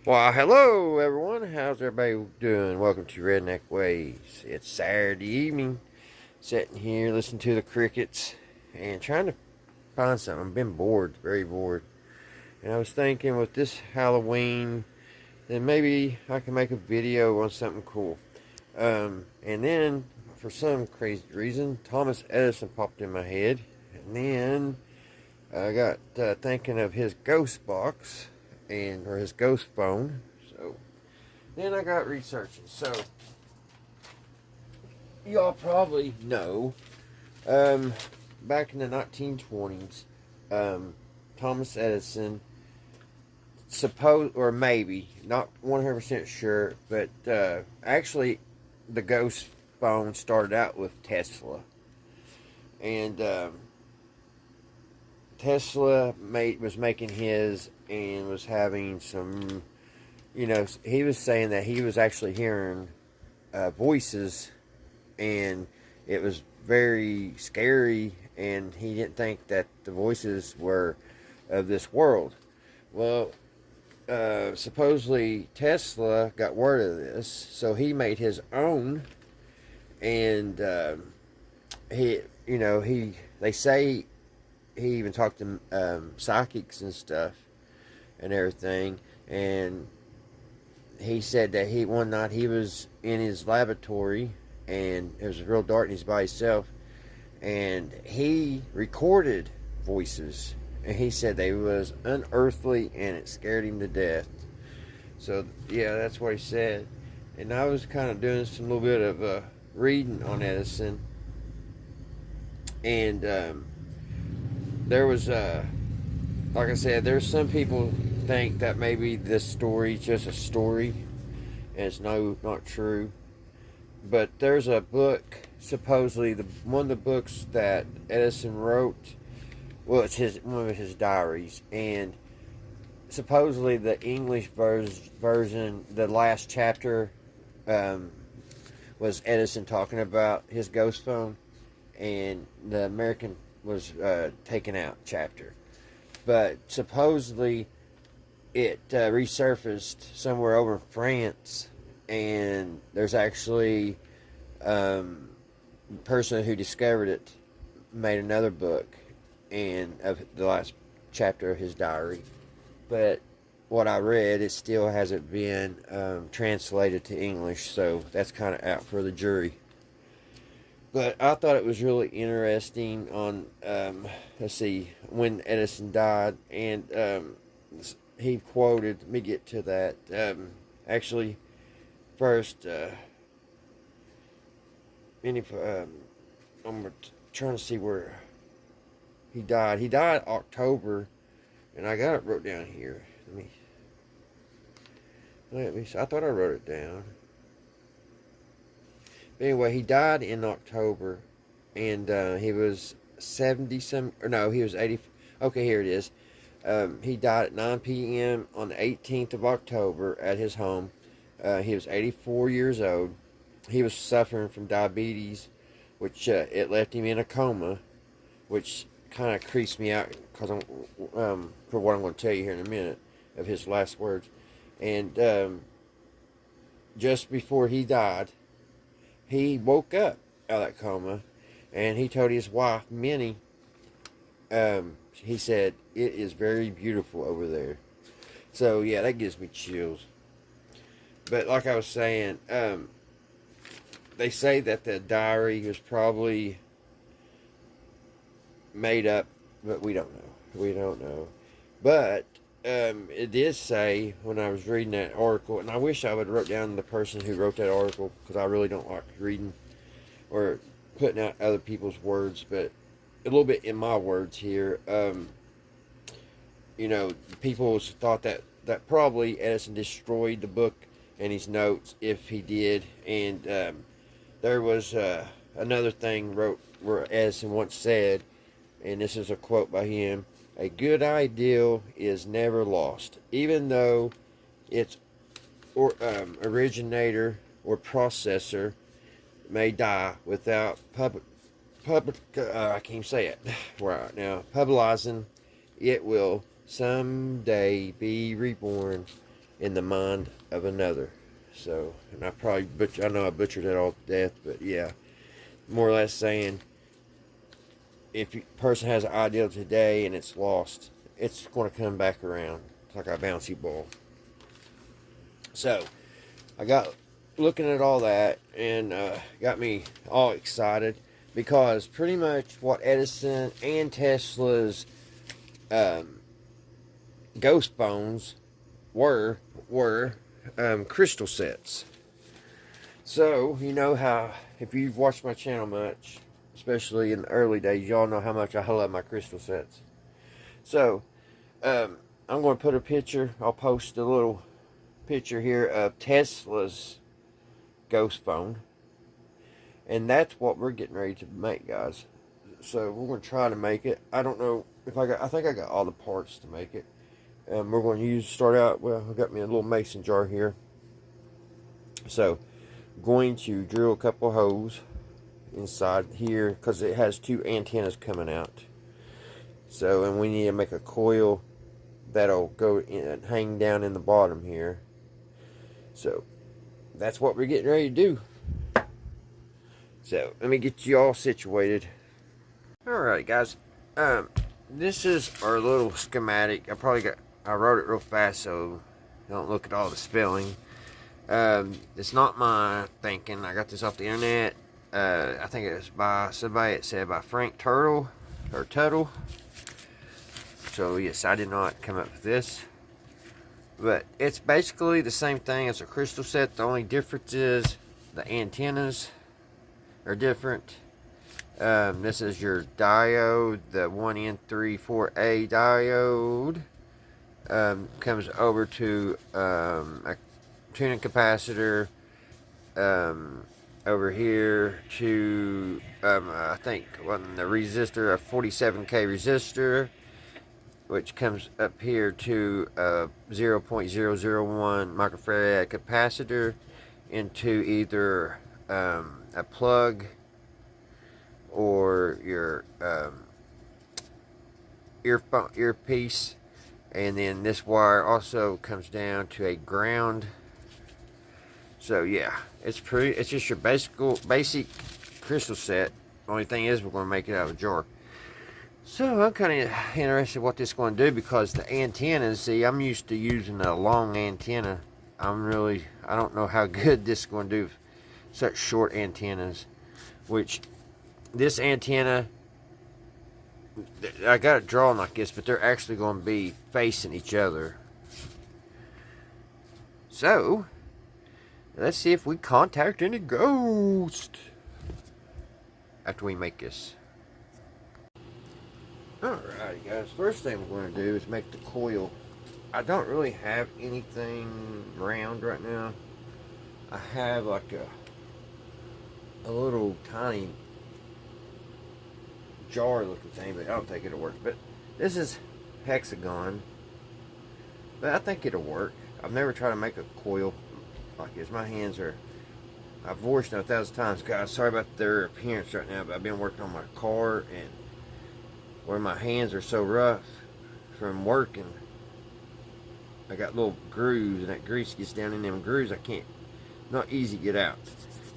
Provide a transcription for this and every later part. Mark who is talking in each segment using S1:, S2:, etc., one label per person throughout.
S1: Well, hello everyone. How's everybody doing? Welcome to Redneck Ways. It's Saturday evening, sitting here listening to the crickets and trying to find something. I've been bored, very bored. And I was thinking with this Halloween, then maybe I can make a video on something cool. And then, for some crazy reason, Thomas Edison popped in my head. And then I got thinking of his ghost box or his ghost phone. So then I got researching. So y'all probably know, um, back in the 1920s, Thomas Edison, or maybe not 100% sure, but actually, the ghost phone started out with Tesla, and Tesla was making his and was having some. He was saying that he was actually hearing voices, and it was very scary, and he didn't think that the voices were of this world. Well, supposedly Tesla got word of this, so he made his own, and they say he even talked to psychics and stuff and everything, and he said that one night he was in his laboratory and it was real dark and he's by himself, and he recorded voices, and he said they was unearthly and it scared him to death. So yeah, that's what he said. And I was kind of doing some little bit of reading on Edison, and there was like I said, there's some people think that maybe this story is just a story and it's not true. But there's a book, supposedly one of the books that Edison wrote. Well, it's one of his diaries, and supposedly the English version, the last chapter, was Edison talking about his ghost phone, and the American was taken out chapter. But supposedly it resurfaced somewhere over in France, and there's actually the person who discovered it made another book and of the last chapter of his diary. But what I read, it still hasn't been translated to English, so that's kind of out for the jury. But I thought it was really interesting on, let's see, when Edison died, and he quoted, let me get to that, actually, first, I'm trying to see where he died. He died October, and I got it wrote down here. Let me see. I thought I wrote it down. But anyway, he died in October, and he was 70 some, or no, he was 80. Okay, here it is. He died at 9 p.m. on the 18th of October at his home. He was 84 years old. He was suffering from diabetes, which it left him in a coma, which kind of creeps me out because for what I'm going to tell you here in a minute of his last words. And just before he died, he woke up out of that coma, and he told his wife, Minnie, he said, "It is very beautiful over there." So yeah, that gives me chills. But like I was saying, they say that the diary was probably made up, but we don't know. We don't know. But it did say when I was reading that article, and I wish I would have wrote down the person who wrote that article, because I really don't like reading or putting out other people's words, but a little bit in my words here. People thought that probably Edison destroyed the book and his notes if he did, and there was another thing wrote where Edison once said, and this is a quote by him: "A good idea is never lost, even though its originator or processor may die without I can't say it right now. Publicizing, it will someday be reborn in the mind of another. So, and I know I butchered that all to death, but yeah, more or less saying, if a person has an ideal today and it's lost, it's going to come back around. It's like a bouncy ball. So, I got looking at all that and got me all excited because pretty much what Edison and Tesla's ghost phones were crystal sets. So, you know how, if you've watched my channel much, especially in the early days, y'all know how much I love my crystal sets. So, I'm going to put a picture, I'll post a little picture here of Tesla's ghost phone. And that's what we're getting ready to make, guys. So, we're going to try to make it. I don't know if I think I got all the parts to make it. We're going to start out, well, I got me a little mason jar here. So, going to drill a couple holes inside here because it has two antennas coming out. So, and we need to make a coil that'll go in and hang down in the bottom here. So, that's what we're getting ready to do. So, let me get you all situated. Alright, guys. This is our little schematic. I wrote it real fast so don't look at all the spelling. It's not my thinking. I got this off the internet. I think it was by somebody. It said by Frank Tuttle. So yes, I did not come up with this. But it's basically the same thing as a crystal set. The only difference is the antennas are different. This is your diode, the 1N34A diode. Comes over to a tuning capacitor over here to I think the resistor, a 47K resistor, which comes up here to a 0.001 microfarad capacitor into either a plug or your earpiece. And then this wire also comes down to a ground. So yeah, it's just your basic crystal set. Only thing is, we're going to make it out of a jar. So I'm kind of interested what this is going to do, because the antennas, see, I'm used to using a long antenna. I don't know how good this is going to do such short antennas. Which this antenna, I got it drawn like this, but they're actually going to be facing each other. So, let's see if we contact any ghost after we make this. Alrighty, guys. First thing we're going to do is make the coil. I don't really have anything round right now. I have like a little tiny jar looking thing, but I don't think it'll work. But this is hexagon, but I think it'll work. I've never tried to make a coil like this. My hands are, I've voiced them 1,000 times, guys. Sorry about their appearance right now, but I've been working on my car, and where my hands are so rough from working, I got little grooves, and that grease gets down in them grooves. Not easy to get out.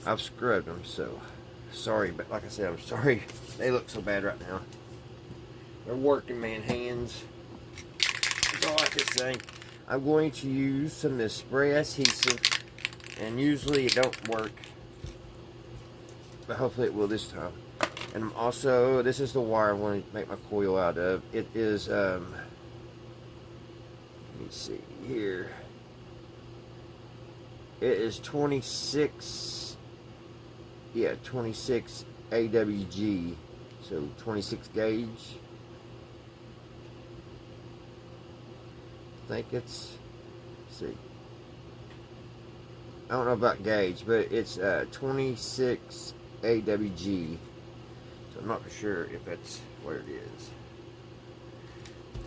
S1: I've scrubbed them, so sorry, but like I said, I'm sorry they look so bad right now. They're working man hands. That's all I can say. I'm going to use some of this spray adhesive, and usually it don't work, but hopefully it will this time. And also, this is the wire I want to make my coil out of. It is let me see here. It is 26 AWG, so 26 gauge. I think it's, let's see, I don't know about gauge, but it's 26 AWG, so I'm not for sure if that's what it is.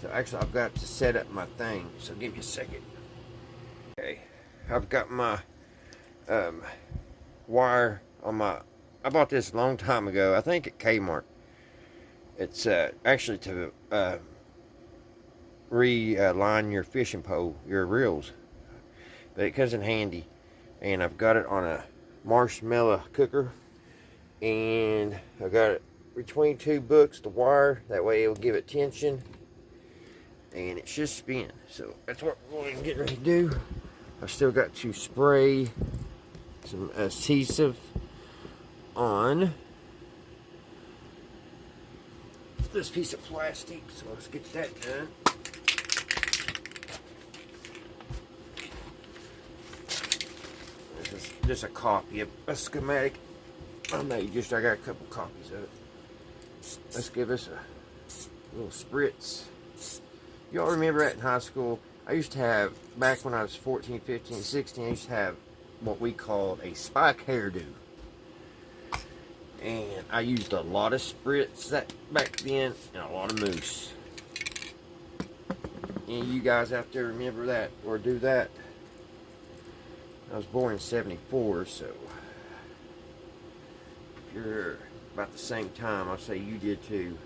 S1: So actually, I've got to set up my thing, so give me a second. Okay, I've got my wire on my, I bought this a long time ago, I think at Kmart. It's actually to realign your fishing pole, your reels. but it comes in handy. And I've got it on a marshmallow cooker, and I got it between two books, the wire, that way it'll give it tension, and it should spin. So that's what we're going to get ready to do. I've still got to spray some adhesive on this piece of plastic, so let's get that done. This is just a copy of a schematic I made. I got a couple copies of it. Let's give this a little spritz. Y'all remember that in high school? I used to have, back when I was 14, 15, 16, I used to have what we called a spike hairdo. And I used a lot of spritz that back then and a lot of mousse. Any of you guys out there remember that or do that? I was born in 74, so if you're about the same time, I'll say you did too.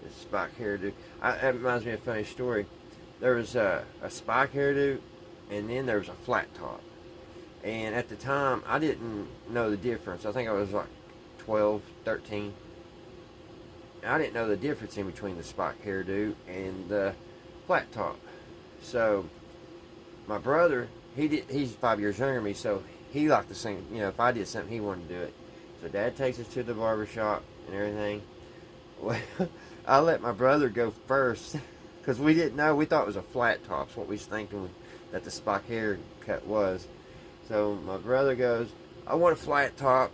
S1: This spike hairdo. That reminds me of a funny story. There was a spike hairdo, and then there was a flat top. And at the time, I didn't know the difference. I think I was like 12, 13. I didn't know the difference in between the spike hairdo and the flat top. So my brother, he's 5 years younger than me, so he liked the same. You know, if I did something, he wanted to do it. So Dad takes us to the barber shop and everything. Well, I let my brother go first because we didn't know. We thought it was a flat top. That's what we was thinking that the spike haircut was. So my brother goes, I want a flat top.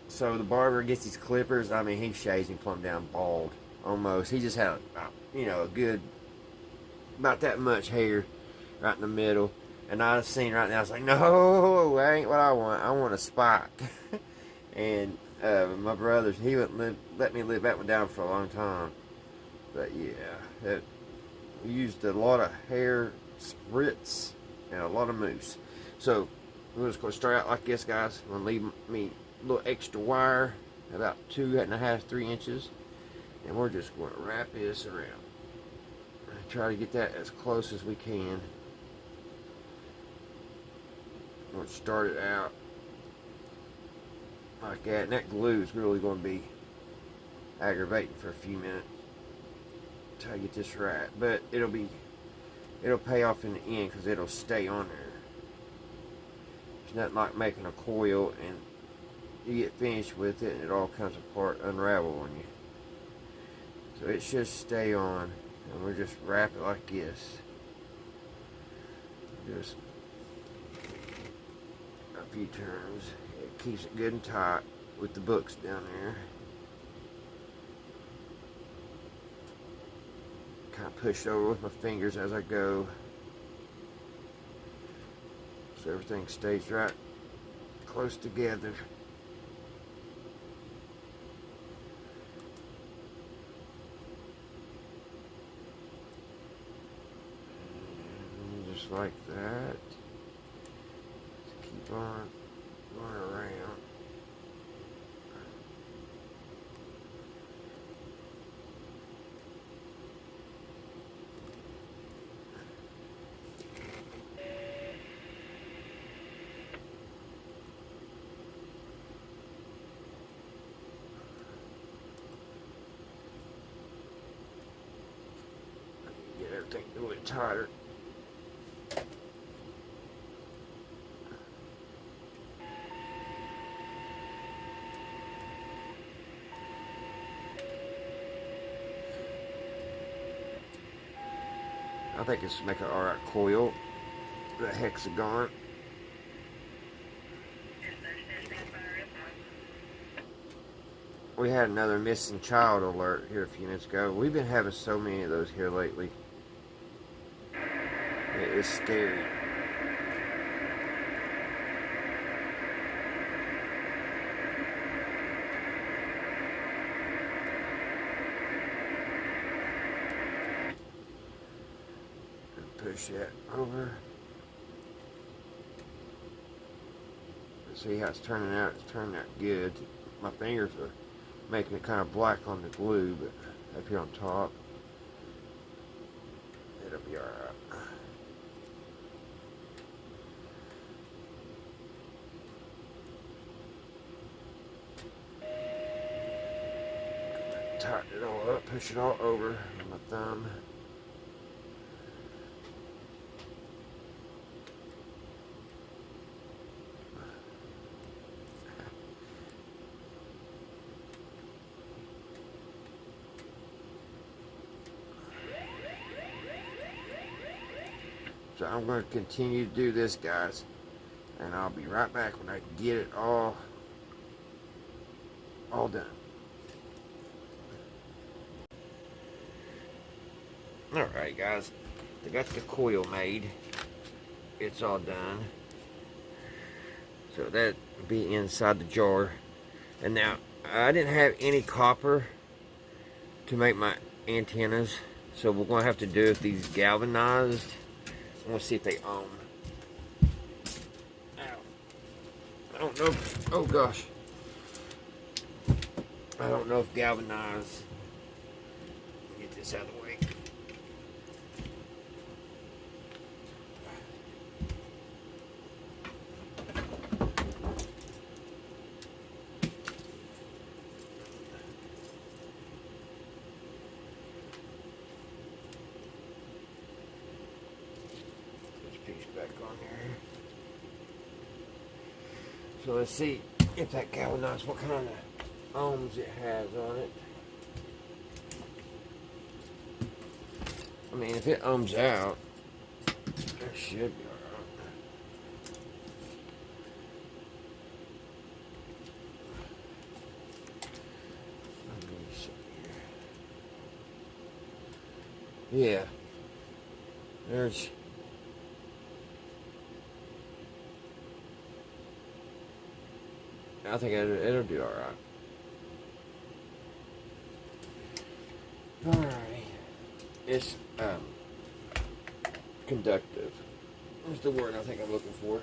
S1: So the barber gets his clippers. I mean, he shaves him plumb down bald almost. He just had, a good, about that much hair right in the middle. And I was seeing right now, I was like, no, that ain't what I want. I want a spike. And my brothers, he wouldn't let me live that one down for a long time. But yeah, we used a lot of hair spritz and a lot of mousse. So we're just going to start out like this, guys. I'm going to leave me a little extra wire, about 2.5, 3 inches. And we're just going to wrap this around. Try to get that as close as we can. I'm going to start it out like that, and that glue is really going to be aggravating for a few minutes until I get this right, but it'll pay off in the end because it'll stay on there. It's nothing like making a coil and you get finished with it and it all comes apart, unravel on you. So it should stay on, and we'll just wrap it like this. Just a few turns. It keeps it good and tight with the books down there. Kind of push it over with my fingers as I go, so everything stays right close together. And just like that. Just keep on going around. Get everything a little bit tighter. I think it's make an alright coil, the hexagon. We had another missing child alert here a few minutes ago. We've been having so many of those here lately. It is scary. Push that over. See how it's turning out? It's turning out good. My fingers are making it kind of black on the glue, but up here on top, it'll be alright. tighten it all up, push it all over with my thumb. So I'm going to continue to do this, guys, and I'll be right back when I get it all done. Alright, guys, I got the coil made. It's all done. So that will be inside the jar. And now, I didn't have any copper to make my antennas, so we're going to have to do it these galvanized. I want to see if they own. Ow. I don't know. Oh gosh. I don't know if galvanized. Get this out of the way. Back on there. So let's see if that galvanized, what kind of ohms it has on it. I mean, if it ohms out, it should be alright. Let me see here. Yeah. There's I think it'll do alright. Alright. It's conductive. That's the word I think I'm looking for.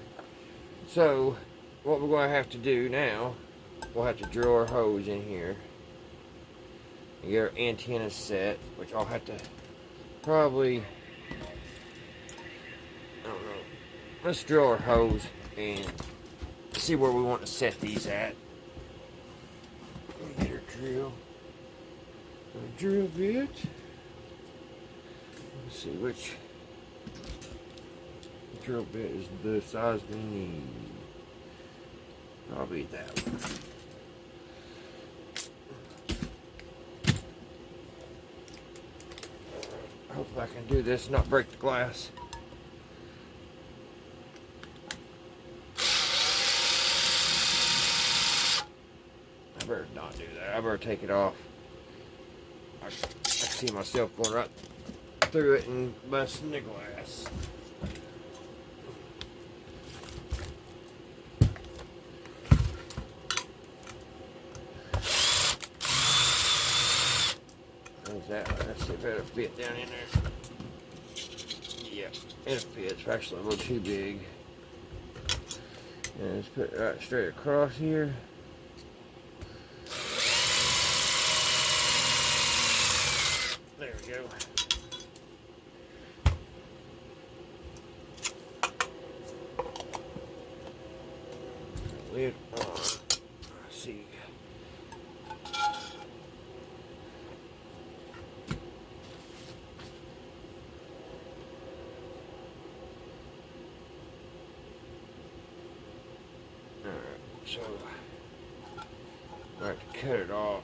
S1: So, what we're going to have to do now, we'll have to drill our hose in here. And get our antenna set, which I'll have to probably, I don't know. Let's drill our hose and see where we want to set these at. Let me get our drill. A drill bit. Let's see which drill bit is the size we need. Probably that one. I hope I can do this, not break the glass. I better not do that. I better take it off. I see myself going right through it and busting the glass. How's that? Let's see if it'll fit down in there. Yeah, it'll fit. It's actually a little too big. And let's put it right straight across here. There we go. Lid on. Let's see. Alright, so I have to cut it off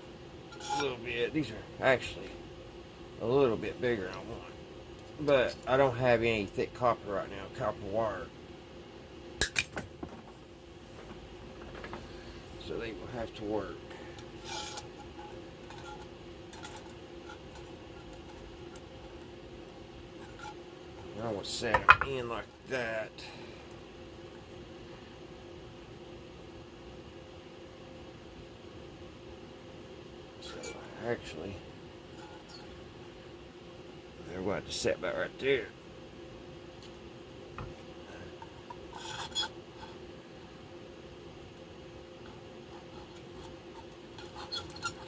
S1: a little bit. These are actually a little bit bigger than I want, but I don't have any thick copper right now, copper wire, so they will have to work. I want to set them in like that. So actually, they're going to have to set back right there.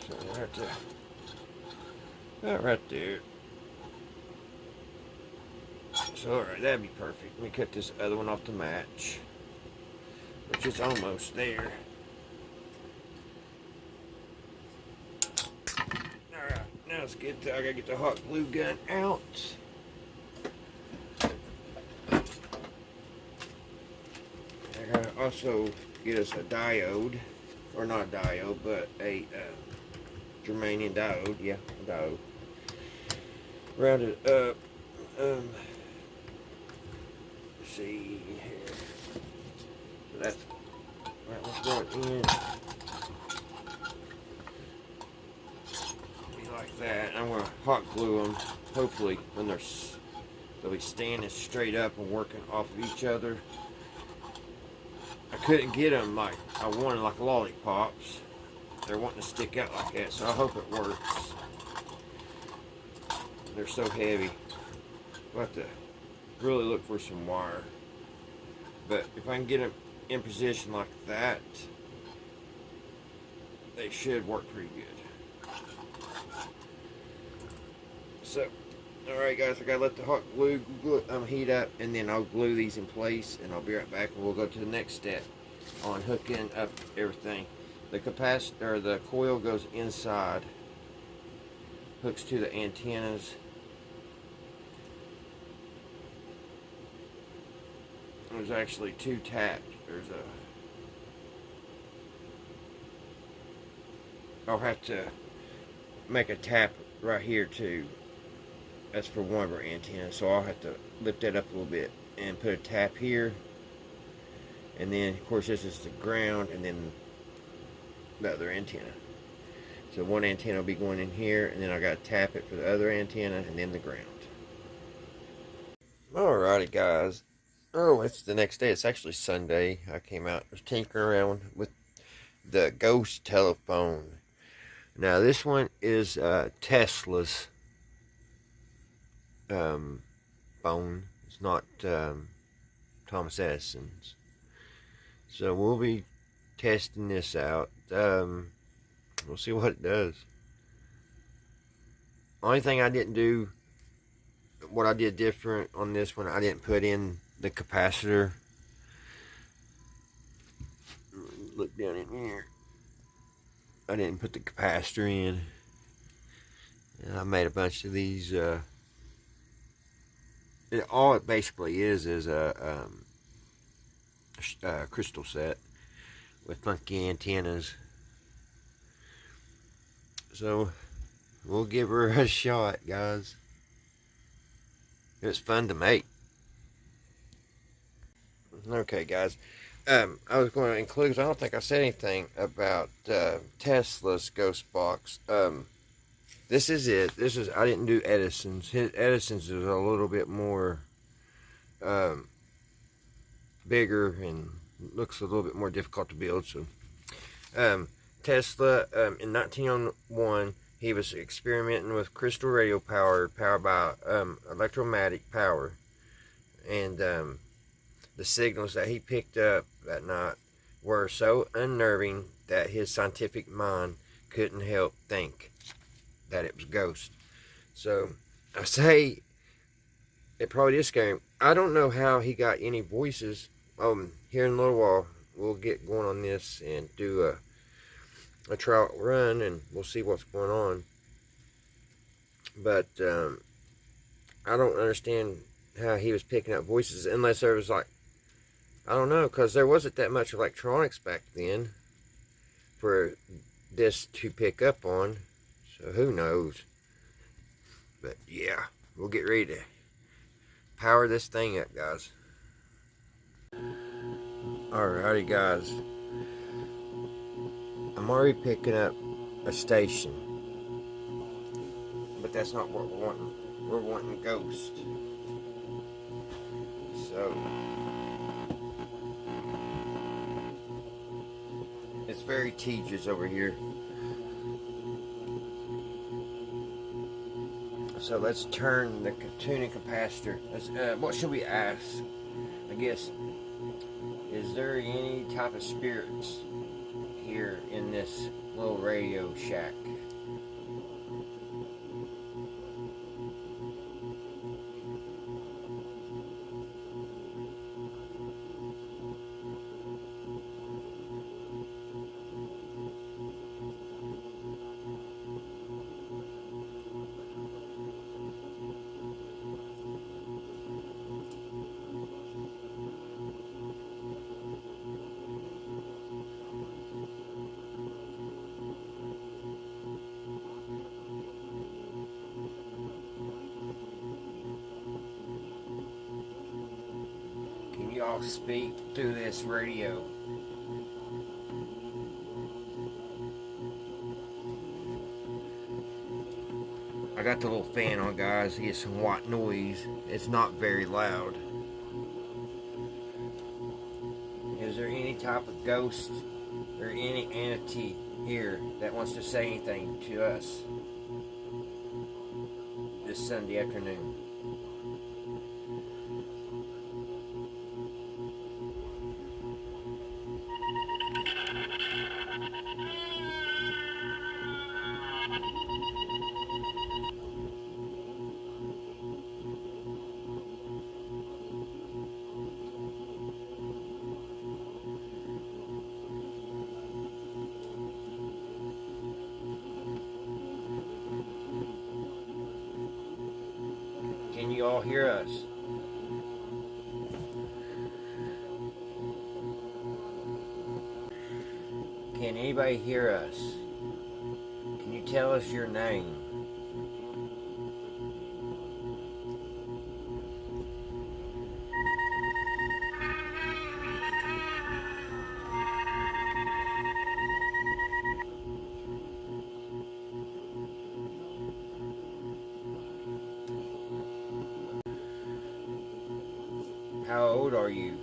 S1: So they have to, that right there. So alright, that'd be perfect. Let me cut this other one off to match, which is almost there. Now let's I gotta get the hot glue gun out. I gotta also get us a diode, or not a diode, but a germanium diode. Yeah, a diode. Round it up. Let's see here. So that's right. Let's go in. Be like that. I'm gonna hot glue them. Hopefully, when they'll be standing straight up and working off of each other. I couldn't get them like I wanted, like lollipops. They're wanting to stick out like that, so I hope it works. They're so heavy. I'll have to really look for some wire. But if I can get them in position like that, they should work pretty good. So, alright guys, I gotta let the hot glue heat up, and then I'll glue these in place, and I'll be right back, and we'll go to the next step on hooking up everything. The capacitor, the coil goes inside, hooks to the antennas. There's actually two taps. I'll have to make a tap right here too. That's for one of our antennas, so I'll have to lift that up a little bit and put a tap here. And then, of course, this is the ground, and then the other antenna. So one antenna will be going in here, and then I got to tap it for the other antenna, and then the ground. Alrighty, guys. Oh, it's the next day. It's actually Sunday. I came out, was tinkering around with the ghost telephone. Now, this one is Tesla's phone. It's not Thomas Edison's. So we'll be testing this out. We'll see what it does. Only thing I didn't do, what I did different on this one, I didn't put in the capacitor. Look down in here. I didn't put the capacitor in. And I made a bunch of these. All it basically is a crystal set with funky antennas. So we'll give her a shot, guys. It was fun to make. Okay, guys. I was going to include, because I don't think I said anything about Tesla's ghost box. This is it. I didn't do Edison's. Edison's is a little bit more bigger and looks a little bit more difficult to build. So Tesla, in 1901, he was experimenting with crystal radio powered by electromagnetic power, and the signals that he picked up that night were so unnerving that his scientific mind couldn't help think that it was ghost. So I say it probably did scare him. I don't know how he got any voices. Here in a little while we'll get going on this and do a trial run, and we'll see what's going on. But I don't understand how he was picking up voices, unless there was like, I don't know, because there wasn't that much electronics back then for this to pick up on. So who knows? But yeah, we'll get ready to power this thing up, guys. Alrighty, guys. I'm already picking up a station, but that's not what we're wanting. We're wanting ghost. So it's very tedious over here. So let's turn the tuning capacitor. What should we ask? I guess, is there any type of spirits here in this little radio shack? y'all speak through this radio. I got the little fan on, guys, to get some white noise. It's not very loud. Is there any type of ghost or any entity here that wants to say anything to us this Sunday afternoon? Can you all hear us? Can anybody hear us? Can you tell us your name? How old are you?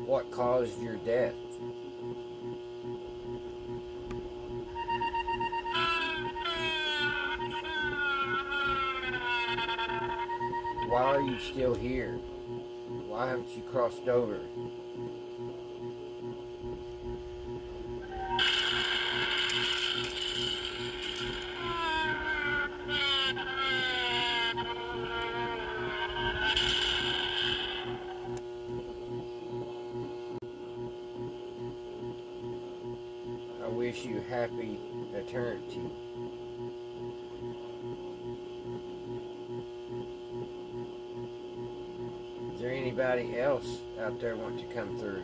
S1: What caused your death? Why are you still here? Why haven't you crossed over? I wish you happy eternity. Is there anybody else out there want to come through?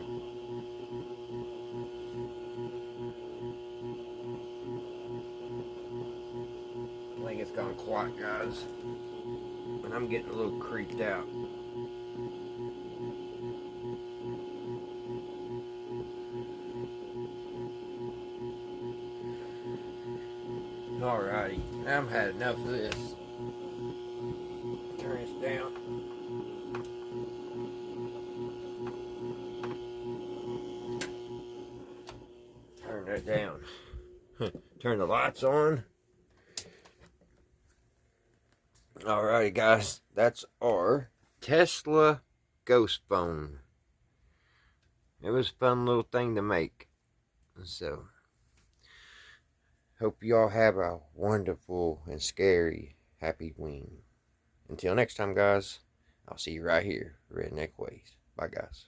S1: I think it's gone quiet, guys. And I'm getting a little creeped out. Alrighty, I've had enough of this. Turn this down. Turn that down. Turn the lights on. Alrighty, guys, that's our Tesla ghost phone. It was a fun little thing to make. So, hope you all have a wonderful and scary Happy-ween. Until next time, guys, I'll see you right here, Redneck Ways. Bye, guys.